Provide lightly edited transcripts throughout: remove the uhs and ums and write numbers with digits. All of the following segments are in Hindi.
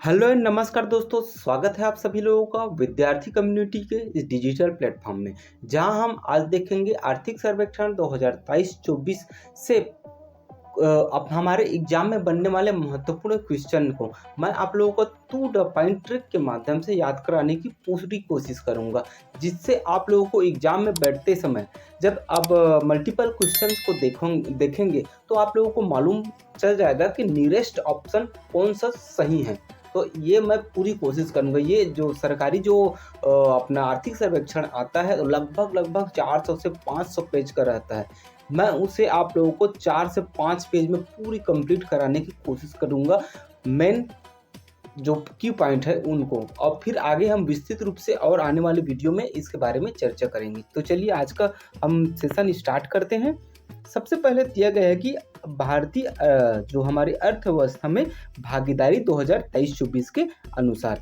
हेलो एंड नमस्कार दोस्तों, स्वागत है आप सभी लोगों का विद्यार्थी कम्युनिटी के इस डिजिटल प्लेटफॉर्म में, जहां हम आज देखेंगे आर्थिक सर्वेक्षण 2023-24 से अब हमारे एग्जाम में बनने वाले महत्वपूर्ण क्वेश्चन को मैं आप लोगों को टू द पॉइंट ट्रिक के माध्यम से याद कराने की पूरी कोशिश करूंगा, जिससे आप लोगों को एग्जाम में बैठते समय जब आप मल्टीपल क्वेश्चंस को देखेंगे तो आप लोगों को मालूम चल जाएगा कि नियरेस्ट ऑप्शन कौन सा सही है। तो ये मैं पूरी कोशिश करूंगा। ये जो सरकारी अपना आर्थिक सर्वेक्षण आता है लगभग 400 से 500 पेज का रहता है। मैं उसे आप लोगों को 4 से 5 पेज में पूरी कंप्लीट कराने की कोशिश करूंगा। मेन जो की पॉइंट है उनको, और फिर आगे हम विस्तृत रूप से और आने वाले वीडियो में इसके बारे में चर्चा करेंगे। तो चलिए आज का हम सेशन स्टार्ट करते हैं। सबसे पहले दिया गया है कि भारतीय जो हमारी अर्थव्यवस्था में भागीदारी 2023-24 के अनुसार,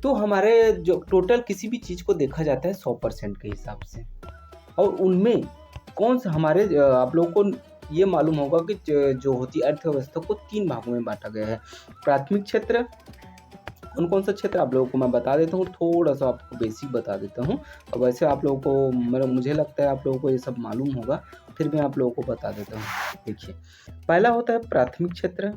तो हमारे जो टोटल किसी भी चीज़ को देखा जाता है 100% के हिसाब से, और उनमें कौन सा हमारे आप लोगों को ये मालूम होगा कि जो होती अर्थव्यवस्था को 3 भागों में बांटा गया है। प्राथमिक क्षेत्र, कौन सा क्षेत्र आप लोगों को मैं बता देता हूँ, थोड़ा सा आपको बेसिक बता देता हूँ। और वैसे आप लोगों को मुझे लगता है आप लोगों को ये सब मालूम होगा, फिर मैं आप लोगों को बता देता हूँ। देखिए, पहला होता है प्राथमिक क्षेत्र,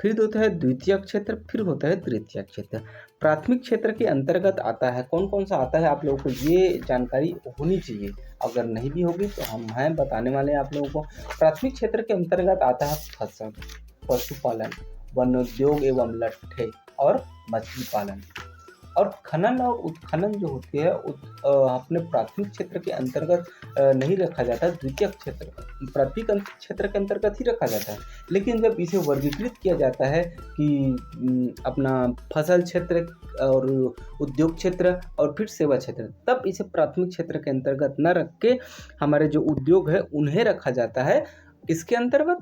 फिर होता है द्वितीय क्षेत्र, फिर होता है तृतीय क्षेत्र। प्राथमिक क्षेत्र के अंतर्गत आता है कौन कौन सा आता है, आप लोगों को ये जानकारी होनी चाहिए। अगर नहीं भी होगी तो हम हैं बताने वाले हैं आप लोगों को। प्राथमिक क्षेत्र के अंतर्गत आता है फसल, पशुपालन, वनोद्योग एवं लट्ठे और मछली पालन। और खनन और उत्खनन जो होती है अपने प्राथमिक क्षेत्र के अंतर्गत नहीं रखा जाता, द्वितीय क्षेत्र प्राथमिक क्षेत्र के अंतर्गत ही रखा जाता है। लेकिन जब इसे वर्गीकृत किया जाता है कि अपना फसल क्षेत्र और उद्योग क्षेत्र और फिर सेवा क्षेत्र, तब इसे प्राथमिक क्षेत्र के अंतर्गत न रख के हमारे जो उद्योग है उन्हें रखा जाता है इसके अंतर्गत,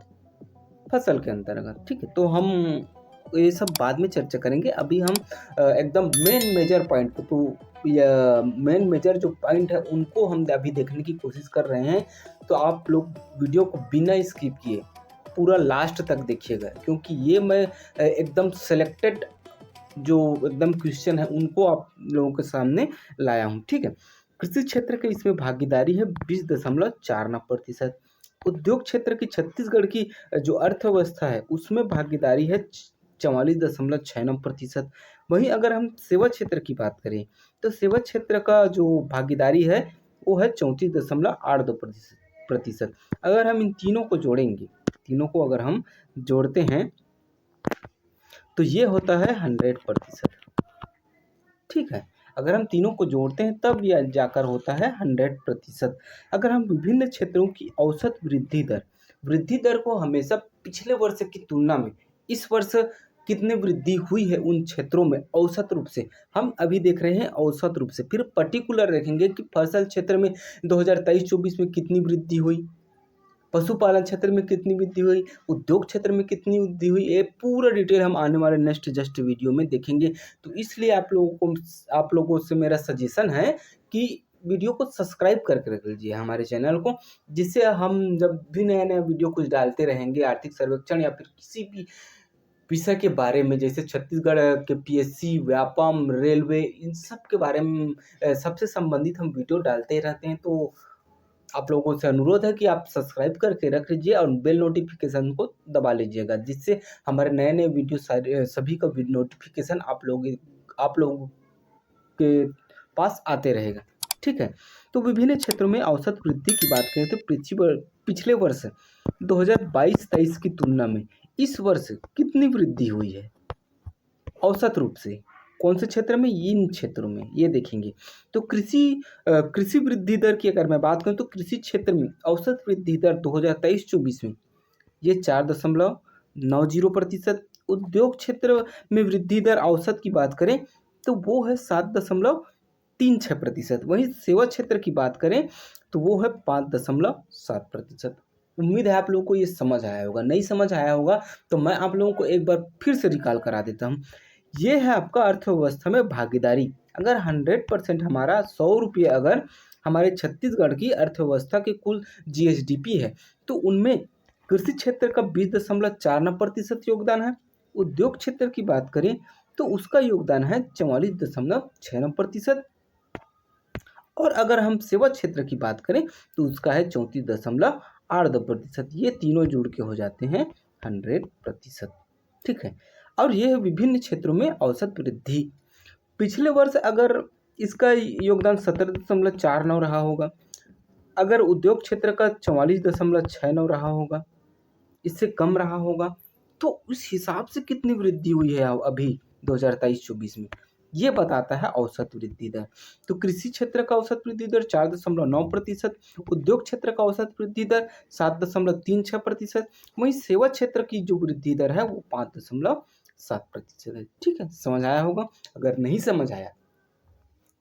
फसल के अंतर्गत। ठीक है, तो हम ये सब बाद में चर्चा करेंगे। अभी हम एकदम मेन मेजर पॉइंट को, तो मेन मेजर जो पॉइंट है उनको हम अभी देखने की कोशिश कर रहे हैं। तो आप लोग वीडियो को बिना स्किप किए पूरा लास्ट तक देखिएगा, क्योंकि ये मैं एकदम सेलेक्टेड जो एकदम क्वेश्चन है उनको आप लोगों के सामने लाया हूँ। ठीक है, कृषि क्षेत्र की इसमें भागीदारी है 20.49%। उद्योग क्षेत्र की छत्तीसगढ़ की जो अर्थव्यवस्था है उसमें भागीदारी है 44.69%। वहीं अगर हम सेवा क्षेत्र की बात करें तो सेवा क्षेत्र का जो भागीदारी है वो है 34.82%। अगर हम इन तीनों को जोड़ेंगे, तीनों को अगर हम जोड़ते हैं तो ये होता है 100%। ठीक है, अगर हम तीनों को जोड़ते हैं तब यह जाकर होता है 100%। अगर हम विभिन्न क्षेत्रों की औसत वृद्धि दर को हमेशा पिछले वर्ष की तुलना में इस वर्ष कितनी वृद्धि हुई है उन क्षेत्रों में औसत रूप से, हम अभी देख रहे हैं औसत रूप से। फिर पर्टिकुलर देखेंगे कि फसल क्षेत्र में 2023-24 में कितनी वृद्धि हुई, पशुपालन क्षेत्र में कितनी वृद्धि हुई, उद्योग क्षेत्र में कितनी वृद्धि हुई। ये पूरा डिटेल हम आने वाले नेक्स्ट जस्ट वीडियो में देखेंगे। तो इसलिए आप लोगों से मेरा सजेशन है कि वीडियो को सब्सक्राइब करके रख लीजिए हमारे चैनल को, जिससे हम जब भी नया नया वीडियो कुछ डालते रहेंगे आर्थिक सर्वेक्षण या फिर किसी भी विषय के बारे में, जैसे छत्तीसगढ़ के पीएससी, व्यापम, रेलवे, इन सब के बारे में सबसे संबंधित हम वीडियो डालते रहते हैं। तो आप लोगों से अनुरोध है कि आप सब्सक्राइब करके रख लीजिए और बेल नोटिफिकेशन को दबा लीजिएगा, जिससे हमारे नए नए वीडियो सभी का नोटिफिकेशन आप लोगों के पास आते रहेगा। ठीक है, तो विभिन्न क्षेत्रों में औसत वृद्धि की बात करें तो पिछले वर्ष 2022-23 की तुलना में इस वर्ष कितनी वृद्धि हुई है औसत रूप से, कौन से क्षेत्र में, इन क्षेत्रों में ये देखेंगे। तो कृषि वृद्धि दर की अगर मैं बात करूं तो कृषि क्षेत्र में औसत वृद्धि दर 2023-24 में ये 4.90%। उद्योग क्षेत्र में वृद्धि दर औसत की बात करें तो वो है 7.36%। वहीं सेवा क्षेत्र की बात करें तो वो है 5.7%। उम्मीद है आप लोगों को ये समझ आया होगा। नहीं समझ आया होगा तो मैं आप लोगों को एक बार फिर से रिकॉल करा देता हूँ। ये है आपका अर्थव्यवस्था में भागीदारी। अगर 100% हमारा 100 रुपये अगर हमारे छत्तीसगढ़ की अर्थव्यवस्था के कुल जीएसडीपी है, तो उनमें कृषि क्षेत्र का 20.49% योगदान है। उद्योग क्षेत्र की बात करें तो उसका योगदान है 44.69%। और अगर हम सेवा क्षेत्र की बात करें तो उसका है 34.82%। ये तीनों जुड़ के हो जाते हैं 100%। ठीक है। और यह विभिन्न क्षेत्रों में औसत वृद्धि। पिछले वर्ष अगर इसका योगदान 17.49 रहा होगा, अगर उद्योग क्षेत्र का 44.69 रहा होगा, इससे कम रहा होगा, तो उस हिसाब से कितनी वृद्धि हुई है अभी 2023-24 में, ये बताता है औसत वृद्धि दर। तो कृषि क्षेत्र का औसत वृद्धि दर 4.9%, उद्योग क्षेत्र का औसत वृद्धि दर 7.36%, वहीं सेवा क्षेत्र की जो वृद्धि दर है वो 5.7% है। ठीक है, समझ आया होगा। अगर नहीं समझ आया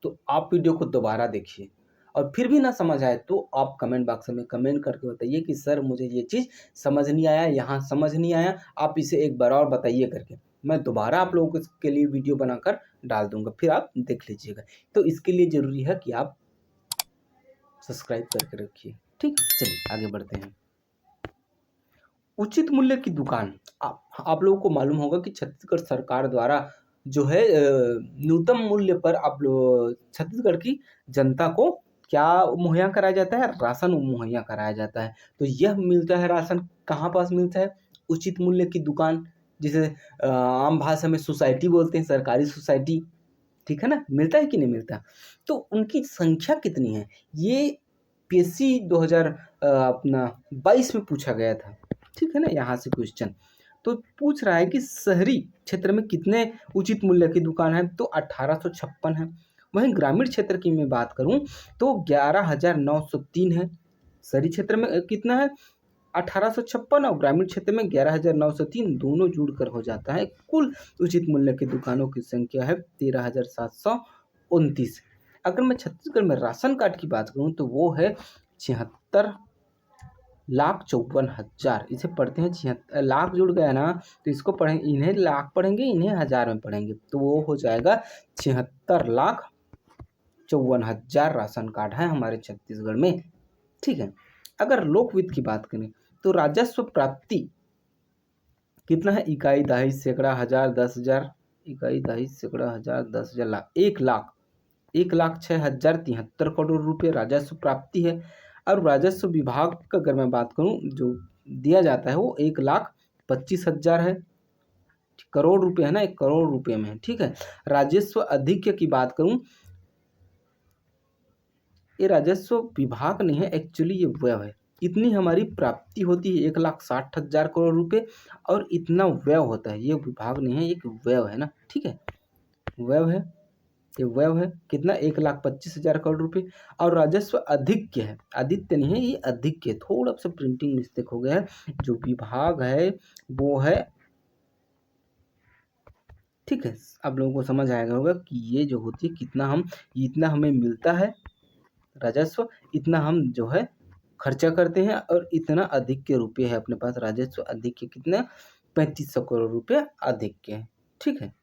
तो आप वीडियो को दोबारा देखिए, और फिर भी ना समझ आए तो आप कमेंट बॉक्स में कमेंट करके बताइए कि सर मुझे ये चीज़ समझ नहीं आया, यहाँ समझ नहीं आया, आप इसे एक बार और बताइए करके। मैं दोबारा आप लोगों के लिए वीडियो बनाकर डाल दूंगा, फिर आप देख लीजिएगा। तो इसके लिए ज़रूरी है कि आप सब्सक्राइब करके रखिए। ठीक, चलिए आगे बढ़ते हैं। उचित मूल्य की दुकान। आप लोगों को मालूम होगा कि छत्तीसगढ़ सरकार द्वारा जो है न्यूनतम मूल्य पर आप लोग छत्तीसगढ़ की जनता को क्या मुहैया कराया जाता है, राशन मुहैया कराया जाता है। तो यह मिलता है राशन कहाँ पास मिलता है, उचित मूल्य की दुकान, जिसे आम भाषा में सोसाइटी बोलते हैं, सरकारी सोसाइटी। ठीक है ना, मिलता है कि नहीं मिलता। तो उनकी संख्या कितनी है, ये पीएससी 2022 में पूछा गया था। ठीक है ना, यहाँ से क्वेश्चन तो पूछ रहा है कि शहरी क्षेत्र में कितने उचित मूल्य की दुकान है, तो 1856 है। वहीं ग्रामीण क्षेत्र की मैं बात करूं तो 11,903 है। शहरी क्षेत्र में कितना है, 1856, और ग्रामीण क्षेत्र में 11,903, दोनों जुड़कर हो जाता है कुल उचित मूल्य की दुकानों की संख्या है 13,729। अगर मैं छत्तीसगढ़ में राशन कार्ड की बात करूं तो वो है 76,54,000। इसे पढ़ते हैं 76, लाख जुड़ गया ना तो इसको पढ़ेंगे, इन्हें लाख पढ़ेंगे, इन्हें हजार में पढ़ेंगे, तो वो हो जाएगा 76,54,000 राशन कार्ड है हमारे छत्तीसगढ़ में। ठीक है। अगर लोक वित्त की बात करें तो राजस्व प्राप्ति कितना है, इकाई, दहाई, सैकड़ा, हजार, 10,000, इकाई, दहाई, सैकड़ा, हजार, 10,000, लाख, 1,06,073 करोड़ रुपये राजस्व प्राप्ति है। और राजस्व विभाग का अगर मैं बात करूं जो दिया जाता है वो 1,25,000 है, करोड़ रुपए है ना, 1 करोड़ रुपए में है। ठीक है। राजस्व अधिक्य की बात करूं, ये राजस्व विभाग नहीं है, एक्चुअली ये व्यय है। इतनी हमारी प्राप्ति होती है 1,60,000 करोड़ रुपए, और इतना व्यय होता है, ये विभाग नहीं है, एक व्यय है ना। ठीक है, व्यय है, ये व्यय है कितना, 1,25,000 करोड़ रुपए। और राजस्व अधिक्य है, आदित्य नहीं है, ये अधिक्य, थोड़ा सा प्रिंटिंग मिस्टेक हो गया है। जो विभाग है वो है, ठीक है, आप लोगों को समझ आएगा होगा कि ये जो होती है कितना हम, इतना हमें मिलता है राजस्व, इतना हम जो है खर्चा करते हैं, और इतना अधिक के रुपये है अपने पास राजस्व अधिक के, कितना, 3,500 करोड़ रुपये अधिक के हैं। ठीक है,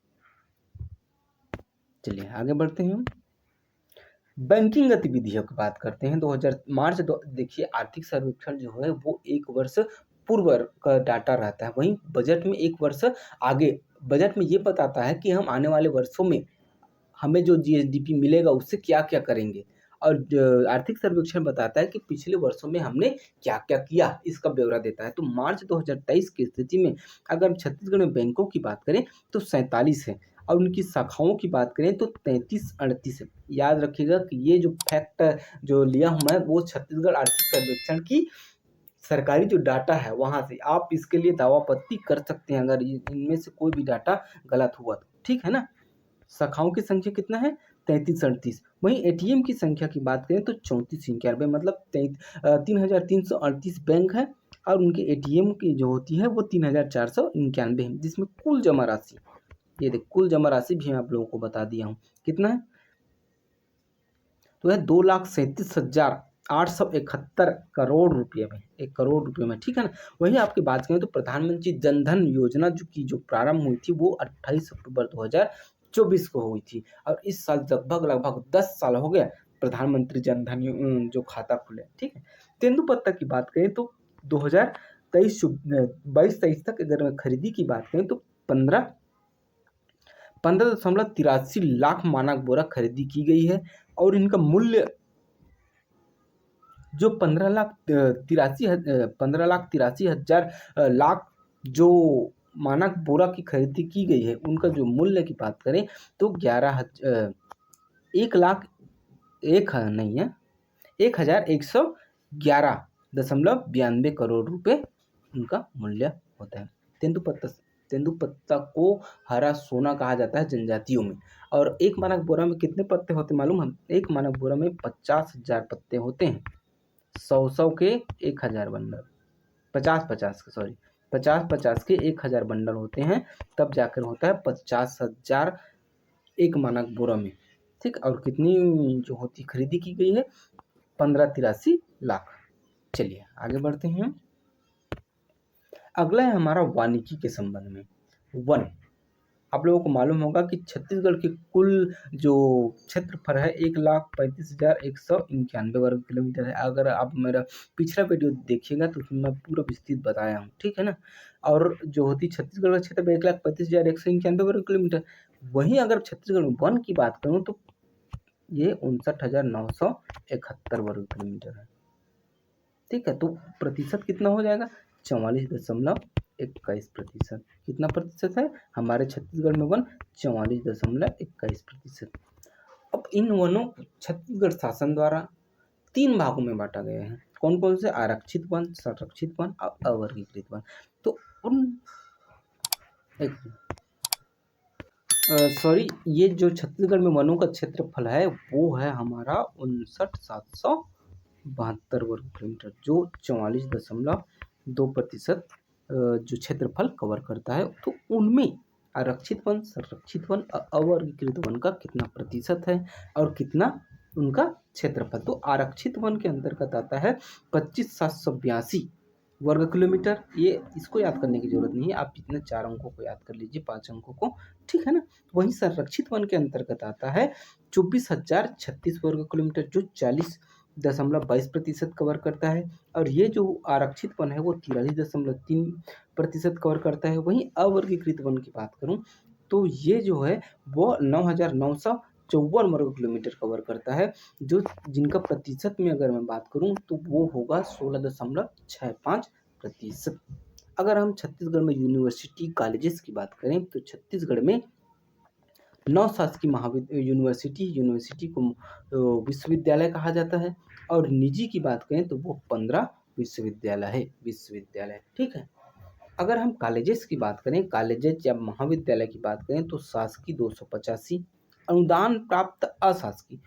चलिए आगे बढ़ते हैं। बैंकिंग गतिविधियों की बात करते हैं। 2000 मार्च देखिए, आर्थिक सर्वेक्षण जो है वो एक वर्ष पूर्व का डाटा रहता है, वहीं बजट में एक वर्ष आगे। बजट में ये बताता है कि हम आने वाले वर्षों में हमें जो जीएसडीपी मिलेगा उससे क्या क्या करेंगे, और आर्थिक सर्वेक्षण बताता है कि पिछले वर्षों में हमने क्या क्या किया, इसका ब्यौरा देता है। तो मार्च 2023 की स्थिति में अगर छत्तीसगढ़ में बैंकों की बात करें तो 47 है, और उनकी शाखाओं की बात करें तो 33-38 है। याद रखिएगा कि ये जो फैक्ट जो लिया हूँ मैं वो छत्तीसगढ़ आर्थिक सर्वेक्षण की सरकारी जो डाटा है वहाँ से, आप इसके लिए दावापत्ती कर सकते हैं अगर इनमें से कोई भी डाटा गलत हुआ तो। ठीक है ना। शाखाओं की संख्या कितना है, 33-38। वहीं एटीएम की संख्या की बात करें तो 34-91, मतलब 3,338 बैंक है, और उनके एटीएम की जो होती है वो 3,491 है, जिसमें कुल जमा राशि, ये देख कुल जमा राशि भी मैं आप लोगों को बता दिया हूँ कितना है, तो है 2,37,871 करोड़ रुपये में, 1 करोड़ रुपये में। ठीक है ना। वहीं आपकी बात करें तो प्रधानमंत्री जन धन योजना जो प्रारंभ हुई थी वो 28 अक्टूबर 2024 को हुई थी, और इस साल लगभग 10 साल हो गया प्रधानमंत्री जन धन जो खाता खुले। ठीक है। तेंदुपत्ता की बात करें तो 2023-22-23 तक अगर खरीदी की बात करें तो 15.83 लाख मानक बोरा खरीदी की गई है और इनका मूल्य जो 15 लाख 83 हजार लाख जो मानक बोरा की खरीदी की गई है, उनका जो मूल्य की बात करें तो 11,111.92 करोड़ रुपए उनका मूल्य होता है। तेंदुपत्ता को हरा सोना कहा जाता है जनजातियों में। और एक मानक बोरा में कितने पत्ते होते मालूम है? एक मानक बोरा में 50,000 पत्ते होते हैं। 100 के 1,000 बंडल, 50 के 1,000 बंडल होते हैं, तब जाकर होता है 50,000 एक मानक बोरा में। ठीक, और कितनी जो होती खरीदी की गई है? 15.83 लाख। चलिए आगे बढ़ते हैं। अगला है हमारा वानिकी के संबंध में वन। आप लोगों को मालूम होगा कि छत्तीसगढ़ की कुल जो क्षेत्रफल है 1,35,191 वर्ग किलोमीटर है। अगर आप मेरा पिछला वीडियो देखिएगा तो उसमें मैं पूरा विस्तृत बताया हूँ, ठीक है ना। और जो होती छत्तीसगढ़ का क्षेत्र 1,35,191 वर्ग किलोमीटर। वहीं अगर छत्तीसगढ़ में वन की बात करूँ तो ये 59,971 वर्ग किलोमीटर है। ठीक है, तो प्रतिशत कितना हो जाएगा? 44.21%। कितना प्रतिशत है हमारे छत्तीसगढ़ में वन? 44.21%। अब इन वनों को छत्तीसगढ़ शासन द्वारा 3 भागों में बांटा गया है। कौन कौन से? आरक्षित वन, संरक्षित वन और अवर्गीकृत वन। तो ये जो छत्तीसगढ़ में वनों का क्षेत्रफल है वो है हमारा 59,772 वर्ग किलोमीटर, जो 44.2% जो क्षेत्रफल कवर करता है। तो उनमें आरक्षित वन, संरक्षित वन और अवर्गीकृत वन का कितना प्रतिशत है और कितना उनका क्षेत्रफल? तो आरक्षित वन के अंतर्गत आता है 25,782 वर्ग किलोमीटर। ये इसको याद करने की जरूरत नहीं है, आप इतने 4 अंकों को याद कर लीजिए, 5 अंकों को, ठीक है ना। वहीं संरक्षित वन के अंतर्गत आता है 24,036 वर्ग किलोमीटर, जो 40.22% कवर करता है। और ये जो आरक्षित वन है वो 43.3% कवर करता है। वहीं अवर्गीकृत वन की बात करूं तो ये जो है वो 9,954 वर्ग किलोमीटर कवर करता है, जो जिनका प्रतिशत में अगर मैं बात करूं तो वो होगा 16.65%। अगर हम छत्तीसगढ़ में यूनिवर्सिटी कॉलेजेस की बात करें तो छत्तीसगढ़ में 9 शासकीय यूनिवर्सिटी को विश्वविद्यालय कहा जाता है। और निजी की बात करें तो वो 15 विश्वविद्यालय, ठीक है। अगर हम कॉलेजेस की बात करें, कॉलेजेस या महाविद्यालय की बात करें तो शासकीय 285, अनुदान प्राप्त अशासकीय,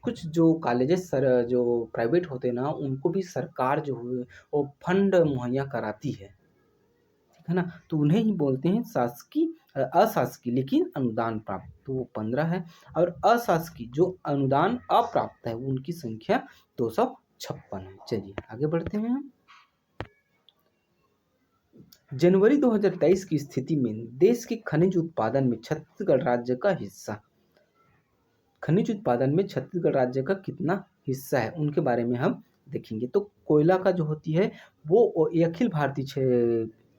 कुछ जो कॉलेजेस जो प्राइवेट होते हैं ना, उनको भी सरकार जो है वो फंड मुहैया कराती है, ठीक है ना। तो उन्हें ही बोलते हैं शासकीय, अशासकीय लेकिन अनुदान प्राप्त, तो वो 15 है। और अशासकीय जो अनुदान अप्राप्त है उनकी संख्या 256 है। चलिए आगे बढ़ते हैं हम। जनवरी 2023 की स्थिति में देश के खनिज उत्पादन में छत्तीसगढ़ राज्य का हिस्सा, खनिज उत्पादन में छत्तीसगढ़ राज्य का कितना हिस्सा है उनके बारे में हम देखेंगे। तो कोयला का जो होती है वो अखिल भारतीय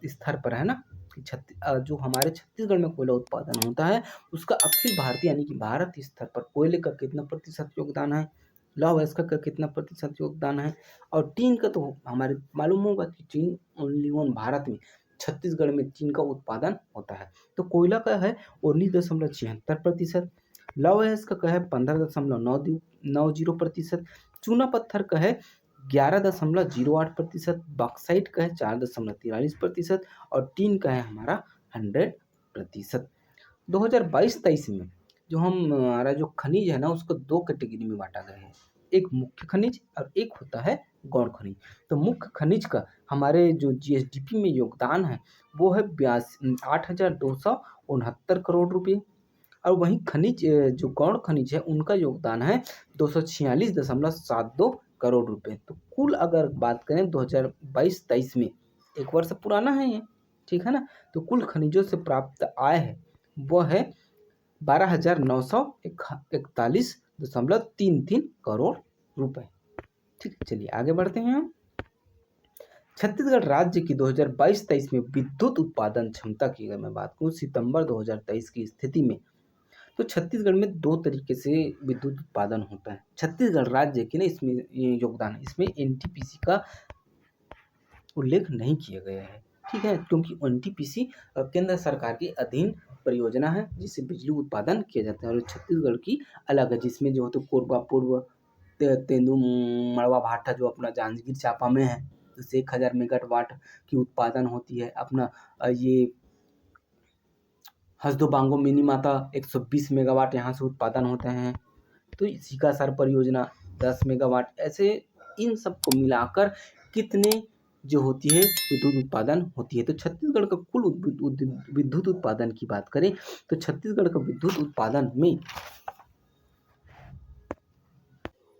स्तर पर है ना, जो हमारे छत्तीसगढ़ में कोयला उत्पादन होता है उसका अखिल भारतीय यानी कि भारत स्तर पर कोयले का कितना प्रतिशत योगदान है, लौह अयस्क का कितना प्रतिशत योगदान है, और टीन का तो हमारे मालूम होगा कि टीन ओनली वन भारत में, छत्तीसगढ़ में टीन का उत्पादन होता है। तो कोयला का है 19.76%, लौह अयस्क का है 15.90%, चूना पत्थर का है 11.08%, बॉक्साइट का है 4.43% और टीन का है हमारा 100%। 2022-23 में जो हमारा जो खनिज है ना उसको 2 कैटेगरी में बांटा गया है, एक मुख्य खनिज और एक होता है गौण खनिज। तो मुख्य खनिज का हमारे जो जीएसडीपी में योगदान है वो है 8,269 करोड़ रुपये। और वहीं खनिज जो गौण खनिज है उनका योगदान है 246.72 करोड़ रुपए। तो कुल अगर बात करें 2022-23 में, एक वर्ष पुराना है ये, ठीक है ना, तो कुल खनिजों से प्राप्त आय है वह है 12,941.33 करोड़ रुपए। ठीक, चलिए आगे बढ़ते हैं हम। छत्तीसगढ़ राज्य की 2022-23 में विद्युत उत्पादन क्षमता की अगर मैं बात करूँ सितंबर 2023 की स्थिति में, तो छत्तीसगढ़ में 2 तरीके से विद्युत उत्पादन होता है। छत्तीसगढ़ राज्य की ना इसमें ये योगदान है, इसमें एनटीपीसी का उल्लेख नहीं किया गया है, ठीक है? क्योंकि एनटीपीसी केंद्र सरकार के अधीन परियोजना है जिससे बिजली उत्पादन किया जाता है और छत्तीसगढ़ की अलग है जिसमें जो होते कोरबा पूर्व तेंदू मड़वा भाटा जो अपना जांजगीर चांपा में है, इससे 1000 मेगावाट की उत्पादन होती है। अपना ये हसदो बांगो मिनी माता 120 मेगावाट यहाँ से उत्पादन होते हैं। तो सीकासर परियोजना 10 मेगावाट, ऐसे इन सबको मिलाकर कितने जो होती है विद्युत उत्पादन होती है। तो छत्तीसगढ़ का कुल विद्युत उत्पादन की बात करें तो छत्तीसगढ़ का विद्युत उत्पादन में,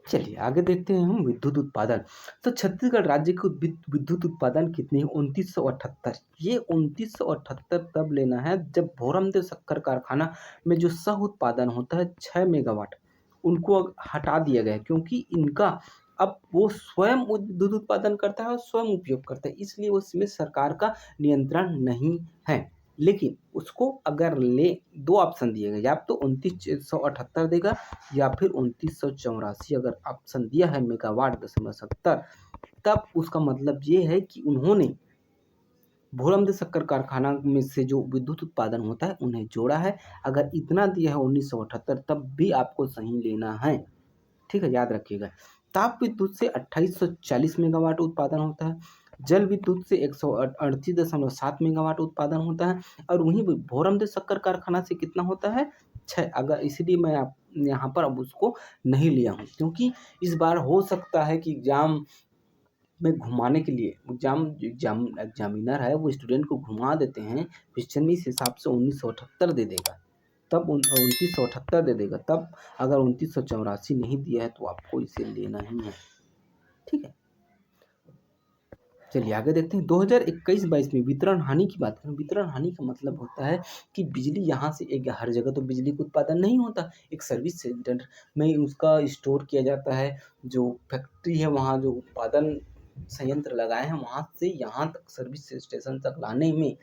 चलिए आगे देखते हैं हम विद्युत उत्पादन। तो छत्तीसगढ़ राज्य के विद्युत उत्पादन कितने 2978। ये 2978 तब लेना है जब भोरमदेव शक्कर कारखाना में जो सह उत्पादन होता है 6 मेगावाट, उनको हटा दिया गया है क्योंकि इनका अब वो स्वयं विद्युत उत्पादन करता है और स्वयं उपयोग करता है, इसलिए उसमें सरकार का नियंत्रण नहीं है। लेकिन उसको अगर ले 2 ऑप्शन दिए गए, या तो 2978 देगा या फिर 2984 अगर ऑप्शन दिया है मेगावाट 0.70, तब उसका मतलब ये है कि उन्होंने भोरमदेव शक्कर कारखाना में से जो विद्युत उत्पादन होता है उन्हें जोड़ा है। अगर इतना दिया है 1978 तब भी आपको सही लेना है, ठीक है, याद रखिएगा। ताप विद्युत से 2840 मेगावाट उत्पादन होता है, जल विद्युत से 138.7 मेगावाट उत्पादन होता है और वहीं भोरमदेव शक्कर कारखाना से कितना होता है 6। अगर इसलिए मैं आप यहाँ पर अब उसको नहीं लिया हूँ क्योंकि इस बार हो सकता है कि एग्जाम में घुमाने के लिए एग्जामिनर है वो स्टूडेंट को घुमा देते हैं क्वेश्चन में, इस हिसाब से 1978 दे देगा, तब 2978 दे देगा, तब अगर 2984 नहीं दिया है तो आपको इसे लेना ही है, ठीक है। चलिए आगे देखते हैं 2021-22 में वितरण हानि की बात करें। वितरण हानि का मतलब होता है कि बिजली यहाँ से एक हर जगह तो बिजली का उत्पादन नहीं होता, एक सर्विस सेंटर में उसका स्टोर किया जाता है, जो फैक्ट्री है वहाँ जो उत्पादन संयंत्र लगाए हैं वहाँ से यहाँ तक सर्विस स्टेशन तक लाने में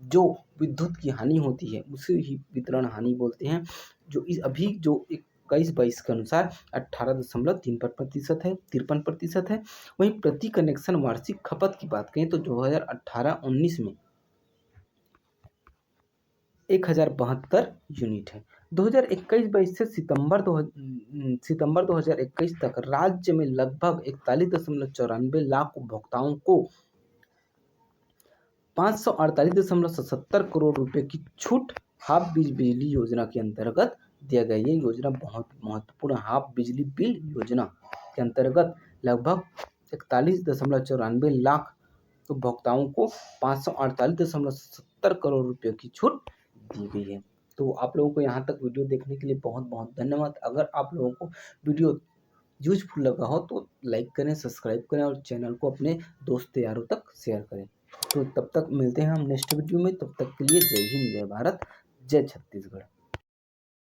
जो विद्युत की हानि होती है उसे ही वितरण हानि बोलते हैं, जो इस अभी जो 21-22 के अनुसार 18.3% है 53% है। वहीं प्रति कनेक्शन वार्षिक खपत की बात करें तो 2018-19 में 1072 यूनिट है। 2021-22 से सितंबर 2021 तक राज्य में लगभग 41.94 लाख उपभोक्ताओं को 548.77 करोड़ रुपए की छूट हाफ बिजली योजना के अंतर्गत दिया गया। ये योजना बहुत महत्वपूर्ण, हाफ बिजली बिल योजना के अंतर्गत लगभग 41.94 लाख उपभोक्ताओं को 548.77 करोड़ रुपए की छूट दी गई है। तो आप लोगों को यहाँ तक वीडियो देखने के लिए बहुत बहुत धन्यवाद। अगर आप लोगों को वीडियो यूजफुल लगा हो तो लाइक करें, सब्सक्राइब करें और चैनल को अपने दोस्त यारों तक शेयर करें। तो तब तक मिलते हैं हम नेक्स्ट वीडियो में, तब तक के लिए जय हिंद, जय भारत, जय छत्तीसगढ़।